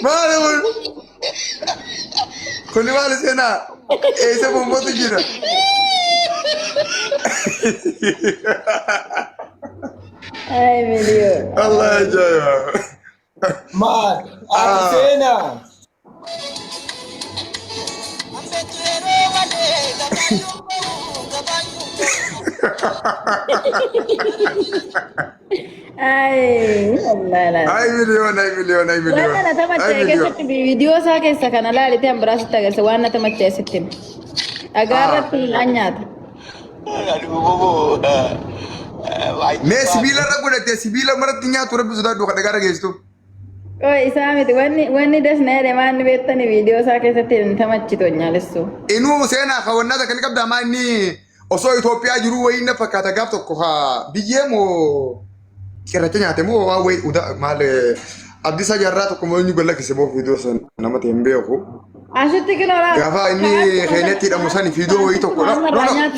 Maal kuni maal seenaa eessa bombootu jira? Ay miliyo. Allah ajaa'iba. Maal ati seenaa. Ay Allah. Ay miliyoon. Waan na tamache keessatti viidiyoo isaa keessa kana laalite ambiraasitti agarsiisa waan na tamache sitti dhagaarratti nyaata. Mee sibiila irra godhatee sibiila maratti nyaatu rabbi sodaadhu kan dhagaa dhageessitu. Qoy isaa miti wanni dasna jedhe maanni beektani viidiyoo isaa keessatti hin tamachitu nyaalessu. Inuu seenaa kaawwannaata kan qabda maa inni osoo Itoophiyaa jiru wayii na fakkaata gaaf tokko haa biyyee moo cirracha nyaate moo waan wayii maal Abdiisaa Jaarraa tokko moo inni gallakkise boo viidiyoo san namatti hin beeku. Asitti kinoora. Gaafa inni keenyatti hidhamu san viidiyoo wayii tokko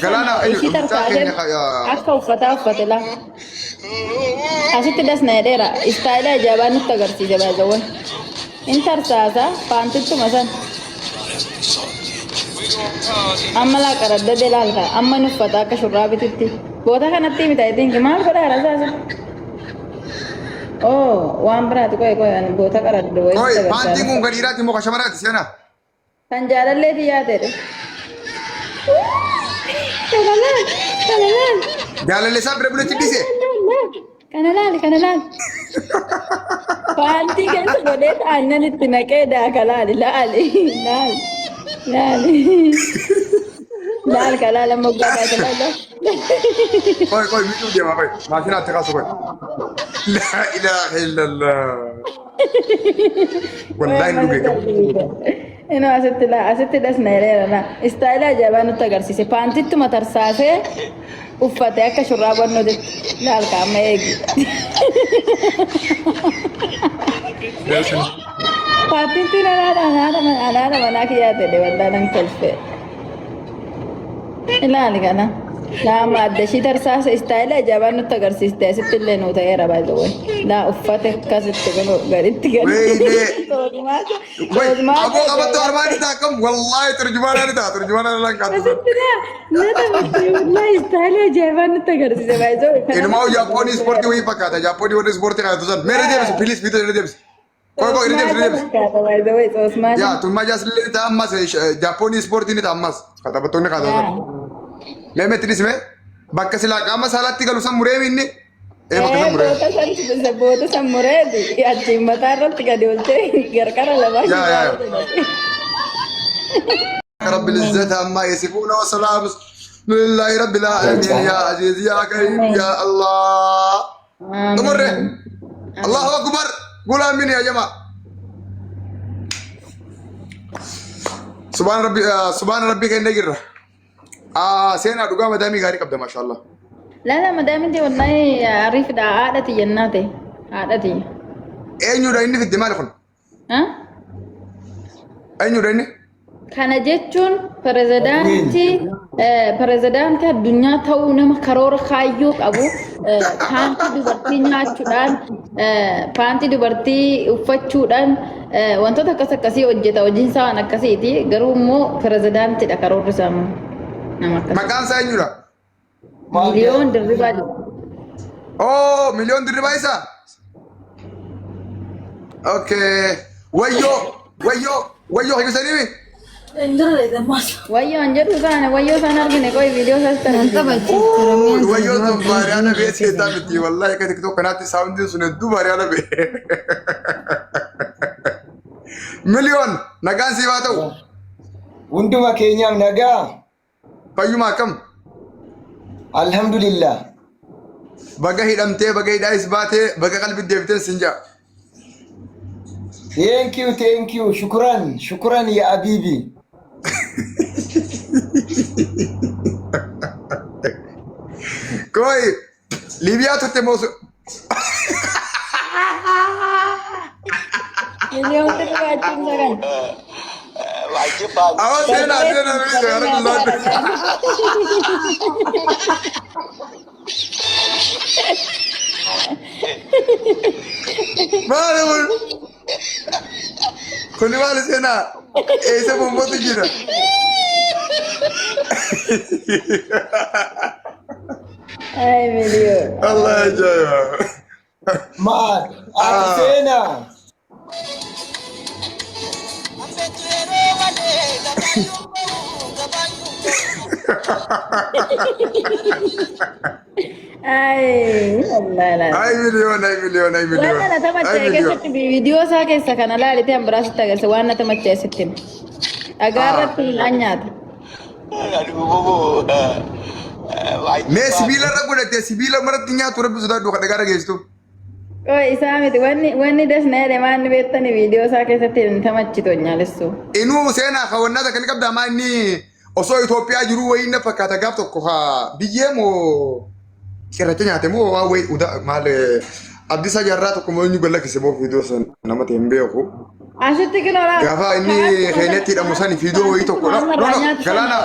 galaana akka uffate la. Asitti dasna jedheera istaayila ajaa'ibaa nutti agarsiise baay'eewwan. In tarsaasa paantittuma san. Amma laa qaraddade laalta amma nu uffata akka shurraabititti. Boota kanatti mitaayitiin maal godhaa rasaasa? Oh waan biraati qoy boota qaradde wayii. Qoy paantii kun kan dhiiraati moo kan shamaraati seenaa? Kan jaalallee dhiyaate. Kanalaan. Jaalallee isaa bira buletti dhiise. Kanalaan. Paantii keessa godhee aannan itti naqee daakalaali laali. Laal kalaala moggaa daakalaala. Qoy miidhuu deema qoy maashinaatti kaasu qoy. La ilaha illallah. Wallahi nu beekamu. Ino asitti dasna jedheera. Istaayila ajaa'ibaa nutti agarsiise. Paantittuma tarsaasee uffate akka shurraabaa nuti laal kaa'ama eegi. Paantitti anaadha manaa kiyyaa ta'e waldaa nan kolfee. Ilaali kana. Lama adda ishii tarsaasa istaayila ajaa'ibaa nutti agarsiiste asitti illee nu ta'eera baay'ee. Laa uffate akkasitti kun gaditti Aboo qabattu armaan isaa kam wallahi turjumaanaan isaa turjumaanaan lan kaatu. Istaayila ajaa'ibaa nutti agarsiise baay'ee. Inumaa Jaappoonii ispoortii wayii fakkaata Jaappoonii warri ispoortii kaayatu san meera deebisu pilis biita irra deebisu. Qoy irra deebisu. Yaa tummaa jaasillee ta'a ammas Jaappoonii ispoortii ni ta'a ammas taphattoonni kaayatu. Leemetti dhisme bakka silaa qaama saalaatti galu san muree inni. Boota san mureeti achiin mataa irratti gadi olchee garqara lamaa. رب العزة عما يصفون والسلام لله رب العالمين يا عزيز يا كريم يا الله. تمر الله أكبر قول آمين يا جماعة. سبحان ربك إنك جرّ. سينا دوغا مدامي غاري قبضة ما شاء الله. لا مدامي دي والله عارف دا عادتي جناتي عادتي. أين يريني في الدماغ خن؟ ها؟ أين يريني؟ Kana jechuun pirezidaantii addunyaa ta'uu nama karoora kaayyoo qabu paantii dubartii nyaachuudhaan paantii dubartii uffachuudhaan wantoota akkasii hojjeta hojiin isaa waan akkasiiti garuu immoo pirezidaantiidha karoorri isaa nama akkasii. Maqaan isaa eenyudha? Miliyoon dirribaa jedha. Oh miliyoon dirribaa isaa? Okay wayyoo hiiksanii Wayyoo anjedhu sana wayyoo sana argine koi video isaas wayyoo sun baariyaana bee seetaa miti wallahi akka tiktok kanaatti saawundiin sun hedduu baariyaana bee miliyoon nagaan siif haa ta'u hunduma keenyaaf nagaa fayyumaa akkam alhamdulillah baga hidhamtee baga hidhaayis baatee baga qalbii deebitee sin jaa thank you shukran ya abibi Koi Libya tutte mosu Miliyoon dirribaa jechuun sagan. awas sena Mana Kuni maal seenaa? Eessa bombootu jira? Ay, miliyon. Allah ajaa'iba. Maal ati seenaa. Ay, wallahi. Ay miliyoon, ay miliyoon, ay miliyoon. Waan na tamachee keessatti viidiyoo isaa keessa kana laalite an biraasitti agarse waan na tamacheessitti dhagaarratti midhaan nyaata. Mee sibiila irra godhattee sibiila maratti nyaatu rabbi sodaadhu kan dhagaa dhageessitu. Qoy isaa miti wanni dasna jedhe maanni beektani viidiyoo isaa keessatti hin tamachitu nyaalessu. Inuu seenaa hawwannaata kan qabda maa inni osoo Itoophiyaa jiru wayii na fakkaata gaaf tokko haa biyyee moo cirracha nyaate moo waa wayii maal Abdiisaa Jaarraa tokko moo inni galakkise moo viidiyoo sana namatti hin beeku. Asitti kinoora. Gaafa inni keenyatti hidhamu sani viidiyoo wayii tokko galaana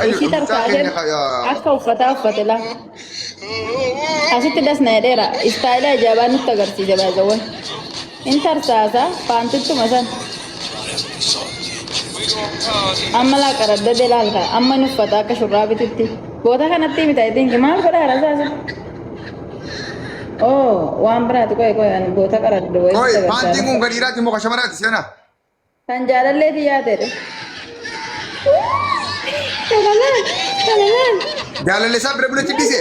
akka uffataa uffate laa. Asitti dasna jedheera istaayila ajaa'ibaa nutti agarsiise baay'eewwan. In tarsaasa paantittuma san. Amma laa qaraddade laalka amma nu uffata akka shurraabititti. Boota kanatti mita itinki maal godhaara saasa? Oh, waan biraati qoy boota qaradda wayii Oi, paantiin kun gadiiraati moo kashamaraati seenaa? Kan jaalalleeti yaadedha. Kanalaan. Jaalallee isaa bira buletti dhiise.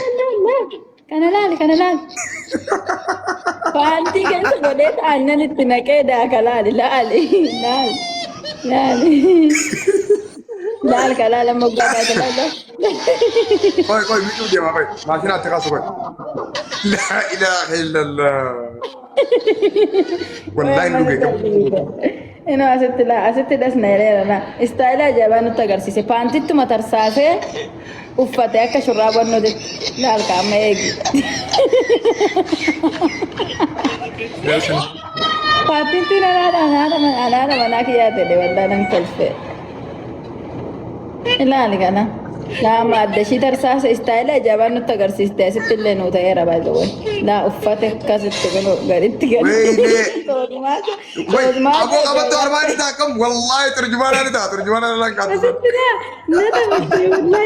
Kanalaan. Paantii keessa godhee aannan itti naqee daakalaali laali. Laal kalaala moggaa daakalaala. Koi, miidhuu deema koi. Maashinaatti kaasu koi. La ilaha illallah. Wallahi nu beekamu. Ino asitti dasna jedheera. Istaayila ajaa'ibaa nutti agarsiise. Paantittuma tarsaasee uffate akka shurraaba nuti laal kaama eegi. Paantitti anaadha manaa kiyyaa ta'e waldaa nan kolfee. Ilaali kana. Lama adda ishii tarsaasa istaayila ajaa'ibaa nutti agarsiiste asitti illee nu ta'eera baay'ee. Laa uffate akkasitti kun gaditti gadi. Aboo qabattu armaan isaa akkam wallahi turjumaanaan isaa turjumaanaan lan kaatu.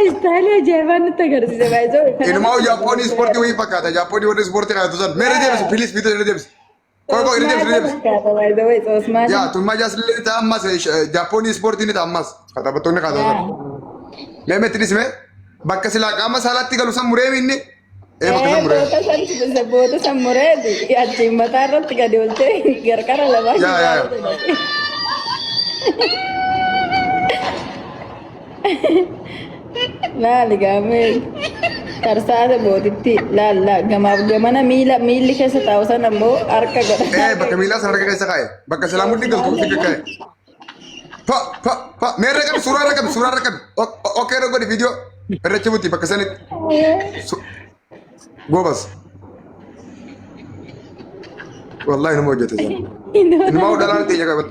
Istaayila ajaa'ibaa nutti agarsiise baay'ee. Ilmaa Jaappoon ispoortii wayii fakkaata. Jaappoon warri ispoortii kaayatu san. Meera deebisu pilis bituu irra deebisu. Koi irra deebisu. Yaa tummaa jaasillee ta'a ammas Jaappoon ispoortii ni ta'a ammas. Katabattoonni kaatatan. Leemetti dhisme bakka silaa qaama saalaatti galu san muree minni. Bakka san muree. Boota san mureeti achiin mataa irratti gadi olchee gargara lamaa. Laali gaamee tarsaasa bootitti laalla gamaaf gamana miilli keessa taa'u san ammoo harka godha. Bakka miilaa san harka keessa kaa'e bakka silaa mudhii galtu fi kaa'e. Meerra qabi suuraa qabi. Okkee rogo di video irratti buti bakka sanitti. Gobas. Wallahi nama hojjete san. Inuma udalaan teenya qabatu.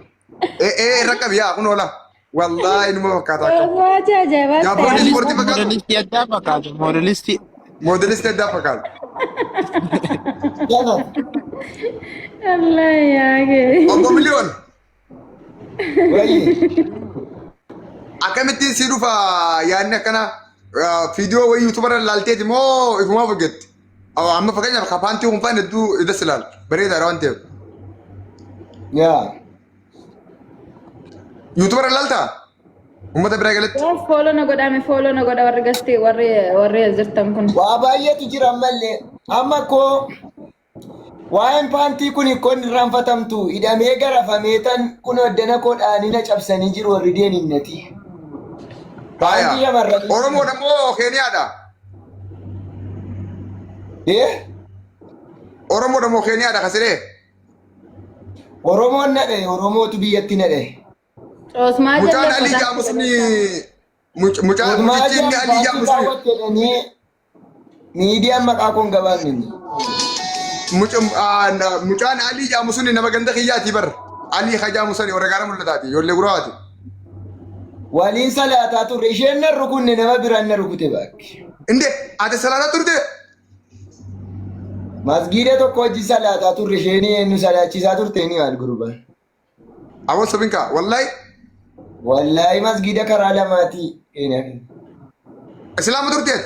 Irra qabi yaa kun oola. Wallahi inuma fakkaata akka. Waajji ajaa'ibaa. Jaappoon ispoortii fakkaatu. Modelistii addaa fakkaatu. Modelistii. Modelistii addaa fakkaatu. Allah yaage. Obbo Miliyoon. Wayii. Akkamittiin si dhufa yaadni akkana viidiyoo wayii yuutuubarra laalteeti moo ifumaa faggeetti? Amma fakkeenyaaf kapaantii hunfaan hedduu idas ilaal bareedaadha waan ta'eef. Yaa. Yuutuubarra laaltaa? Uummata biraa galatti? Fooloo na godha warri gastii warri jirtan kun. Waa baay'eetu jira ammallee. Amma koo waa'een paantii kun ikkoon irraanfatamtu hidhamee garafamee tan kun hoddana koo dhaanina cabsanii jiru warri deeninnati. Baaya. Oromoodha moo Keeniyaadha? Oromoodha moo Keeniyaadha kasidee? Oromoon nadhe Oromootu biyyatti nadhe. Osmaa Mucaan Alii Jaamusni mucaan mucichi Alii Jaamusni. Miidiyaan maqaa kun gabaasni. Mucaan Alii Jaamusni nama ganda kiyyaati bar. Alii Jaamusni warra gaara mul'ataati ijoollee guraati. Waliin salaataa turre isheen na rukunne nama biraan na rukute bakki. Inde ati salaataa turte? Masgiida tokko hojii salaataa turre isheen nu salaachisaa turte ni maal gurbaan. Awwan sabinka wallahi Wallahi masgida karaa lamaati. Islaama turteet.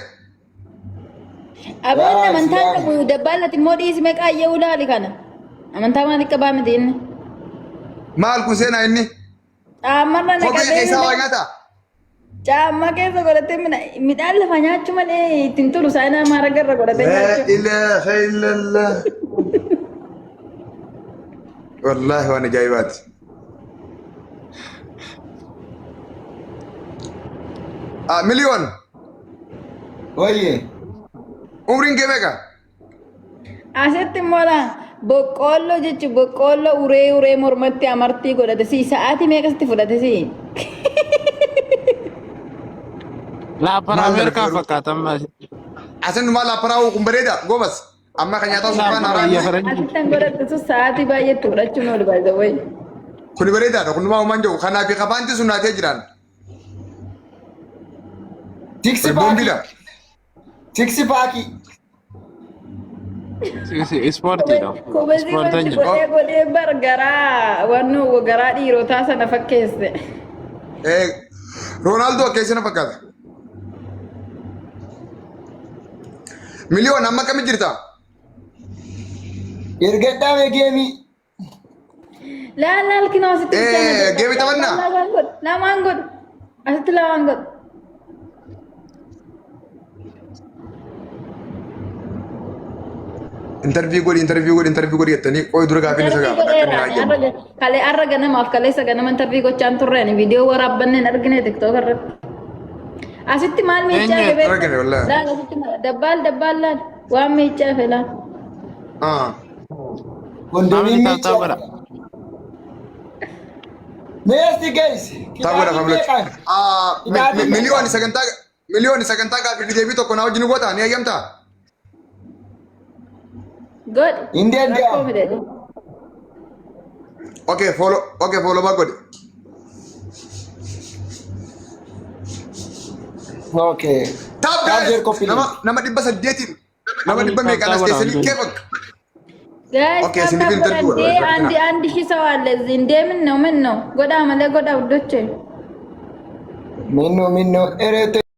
Abaan amantaan qabu dabbaalati immoo dhiisime qaayyee ulaali kana. Amantaa maaliif qabaa miti inni? Maal kun seenaa inni? Caammarra Kophee keessaa waa nyaata. Caamma keessa godhatee midhaan lafa nyaachuu malee ittiin tolu saayinaa maara garra godhatee nyaachuu. Ilaaha illallah. Wallaahi waan ajaa'ibaati. Miliyoon. Wayye. Umriin kee meeqa? Asitti immoo boqqoolloo jechuun boqqoolloo uree mormatti amartii godhate si sa'aatii meeqatti fudhate si? Laapara Ameerikaa fakkaatan maali? Asin maal laapara kun bareeda goobas. Amma kan nyaataa subbaan haaraan. Asitti kan godhate sun sa'aatii baay'eetti fudhachuun ol baay'ee wayi. Kun bareedaadha kun maa uumaan jiru kanaaf qabaanti sun naatee jiran. Tiksi paaki. Ispoortiidha. Kubasii wanti godhee bargaraa wannu garaa dhiirotaa sana fakkeesse. Roonaaldoo keessana fakkaata. Miliyoon amma kami jirta? Ergadhaame geemii. Laal kinoo asitti geemii taphannaa? Lamaan godhu. Asitti lamaan godhu. Interview godhi jettanii qoy dura gaafii isa gaafa. Kalee arra ganamaaf kaleessa ganama interview gochaan turreen viidiyoo waraabanneen argine tiktook irratti. Asitti maal miichaa fe laal asitti dabbaal laal waan miichaa fe laal. Kondomiin miichaa. Meesti guys. Taabudha kabulatti. Miliyoon sagantaa gaafii deebii tokko na wajjin goota ni ayyamtaa? Good. Indian guy. Okay, follow back good. Okay. Tap guys. Nama dibba saddeetiin. Nama dibba meeqaan as keessanii keefak. Guys, okay, sini interview. Andi shisa wale zinde minno. Goda male goda udoche. Minno erete.